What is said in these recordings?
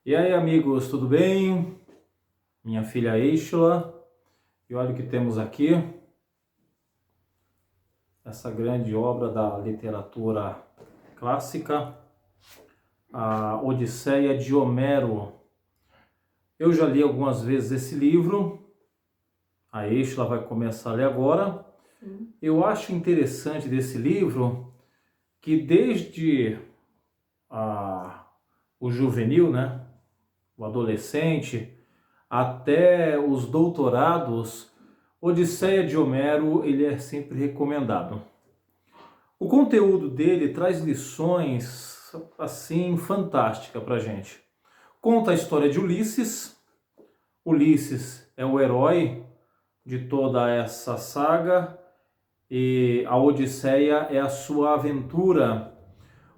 E aí, amigos, tudo bem? Minha filha Eishla, e olha o que temos aqui, essa grande obra da literatura clássica, a Odisseia de Homero. Eu já li algumas vezes esse livro, a Eishla vai começar a ler agora. Eu acho interessante desse livro que desde o juvenil, né, o adolescente, até os doutorados, Odisseia de Homero ele é sempre recomendado. O conteúdo dele traz lições assim fantásticas para a gente. Conta a história de Ulisses. Ulisses é o herói de toda essa saga e a Odisseia é a sua aventura.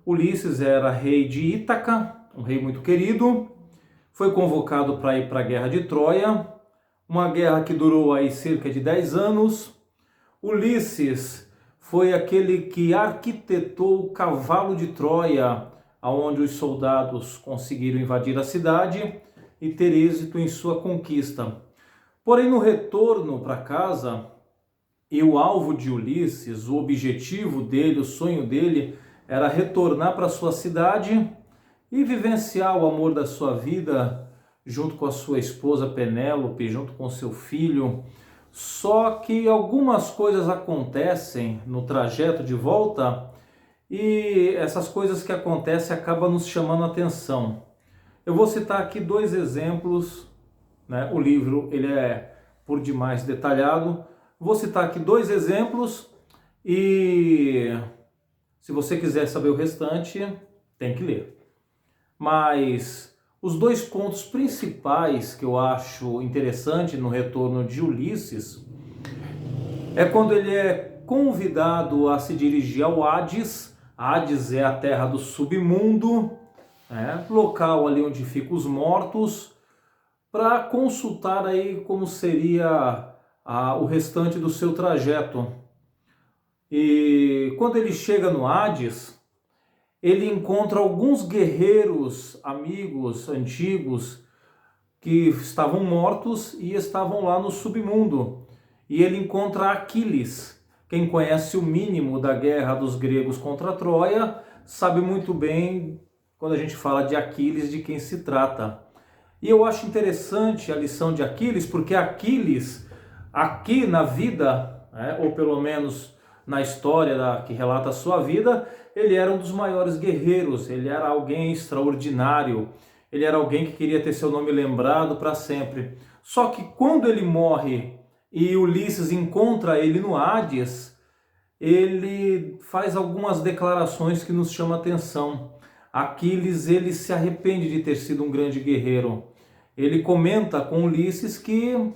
Ulisses era rei de Ítaca, um rei muito querido. Foi convocado para ir para a Guerra de Troia, uma guerra que durou aí cerca de 10 anos. Ulisses foi aquele que arquitetou o cavalo de Troia, onde os soldados conseguiram invadir a cidade e ter êxito em sua conquista. Porém, no retorno para casa, e o alvo de Ulisses, o objetivo dele, o sonho dele, era retornar para sua cidade e vivenciar o amor da sua vida junto com a sua esposa Penélope, junto com seu filho. Só que algumas coisas acontecem no trajeto de volta e essas coisas que acontecem acabam nos chamando a atenção. Eu vou citar aqui dois exemplos, né? O livro ele é por demais detalhado. Vou citar aqui dois exemplos e se você quiser saber o restante, tem que ler. Mas os dois pontos principais que eu acho interessante no retorno de Ulisses é quando ele é convidado a se dirigir ao Hades. Hades é a terra do submundo, né? Local ali onde ficam os mortos, para consultar aí como seria o restante do seu trajeto. E quando ele chega no Hades, ele encontra alguns guerreiros, amigos antigos, que estavam mortos e estavam lá no submundo. E ele encontra Aquiles. Quem conhece o mínimo da guerra dos gregos contra Troia, sabe muito bem, quando a gente fala de Aquiles, de quem se trata. E eu acho interessante a lição de Aquiles, porque Aquiles, aqui na vida, né, ou pelo menos na história que relata a sua vida, ele era um dos maiores guerreiros, ele era alguém extraordinário, ele era alguém que queria ter seu nome lembrado para sempre. Só que quando ele morre e Ulisses encontra ele no Hades, ele faz algumas declarações que nos chamam a atenção. Aquiles, ele se arrepende de ter sido um grande guerreiro. Ele comenta com Ulisses que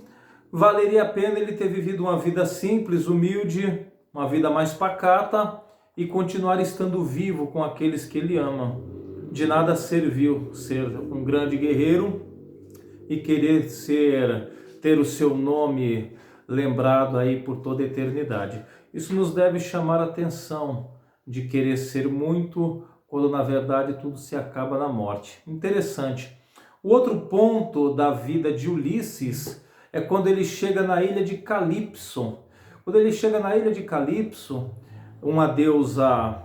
valeria a pena ele ter vivido uma vida simples, humilde, uma vida mais pacata e continuar estando vivo com aqueles que ele ama. De nada serviu ser um grande guerreiro e querer ter o seu nome lembrado aí por toda a eternidade. Isso nos deve chamar a atenção de querer ser muito, quando na verdade tudo se acaba na morte. Interessante. O outro ponto da vida de Ulisses é quando ele chega na ilha de Calipso. Quando ele chega na ilha de Calipso, uma deusa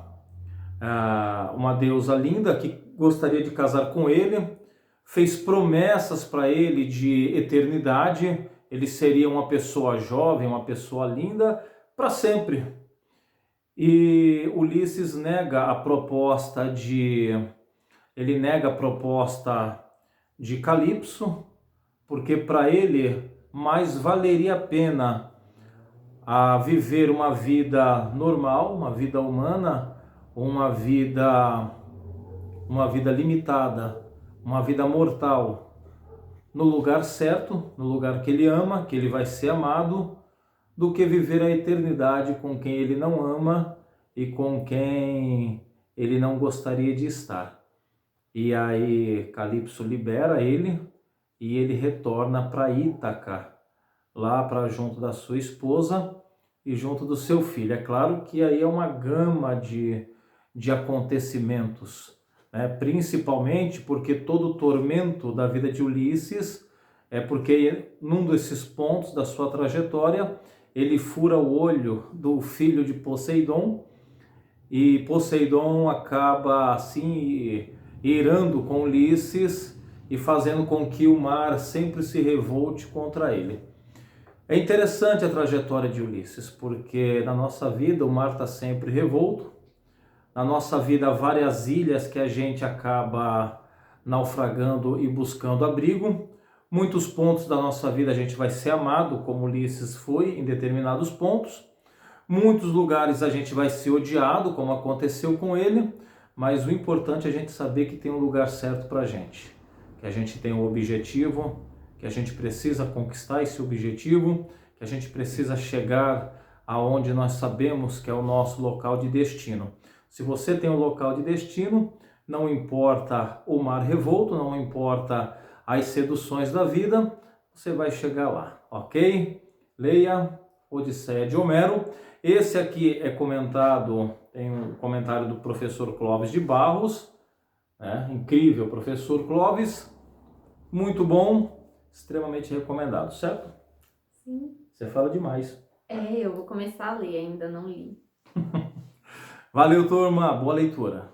linda que gostaria de casar com ele, fez promessas para ele de eternidade. Ele seria uma pessoa jovem, uma pessoa linda para sempre. E Ulisses nega a proposta de Calipso, porque para ele mais valeria a pena viver uma vida normal, uma vida humana, uma vida limitada, uma vida mortal, no lugar certo, no lugar que ele ama, que ele vai ser amado, do que viver a eternidade com quem ele não ama e com quem ele não gostaria de estar. E aí Calipso libera ele e ele retorna para Ítaca, lá para junto da sua esposa e junto do seu filho. É claro que aí é uma gama de acontecimentos, né? Principalmente porque todo o tormento da vida de Ulisses é porque num desses pontos da sua trajetória ele fura o olho do filho de Poseidon e Poseidon acaba assim irando com Ulisses e fazendo com que o mar sempre se revolte contra ele. É interessante a trajetória de Ulisses, porque na nossa vida o mar está sempre revolto, na nossa vida há várias ilhas que a gente acaba naufragando e buscando abrigo. Muitos pontos da nossa vida a gente vai ser amado, como Ulisses foi em determinados pontos. Muitos lugares a gente vai ser odiado, como aconteceu com ele, mas o importante é a gente saber que tem um lugar certo para a gente, que a gente tem um objetivo, que a gente precisa conquistar esse objetivo, que a gente precisa chegar aonde nós sabemos que é o nosso local de destino. Se você tem um local de destino, não importa o mar revolto, não importa as seduções da vida, você vai chegar lá, ok? Leia Odisseia de Homero. Esse aqui é comentado, tem um comentário do professor Clóvis de Barros, né? Incrível, professor Clóvis, muito bom, extremamente recomendado, certo? Sim. Você fala demais. Eu vou começar a ler, ainda não li. Valeu, turma, boa leitura.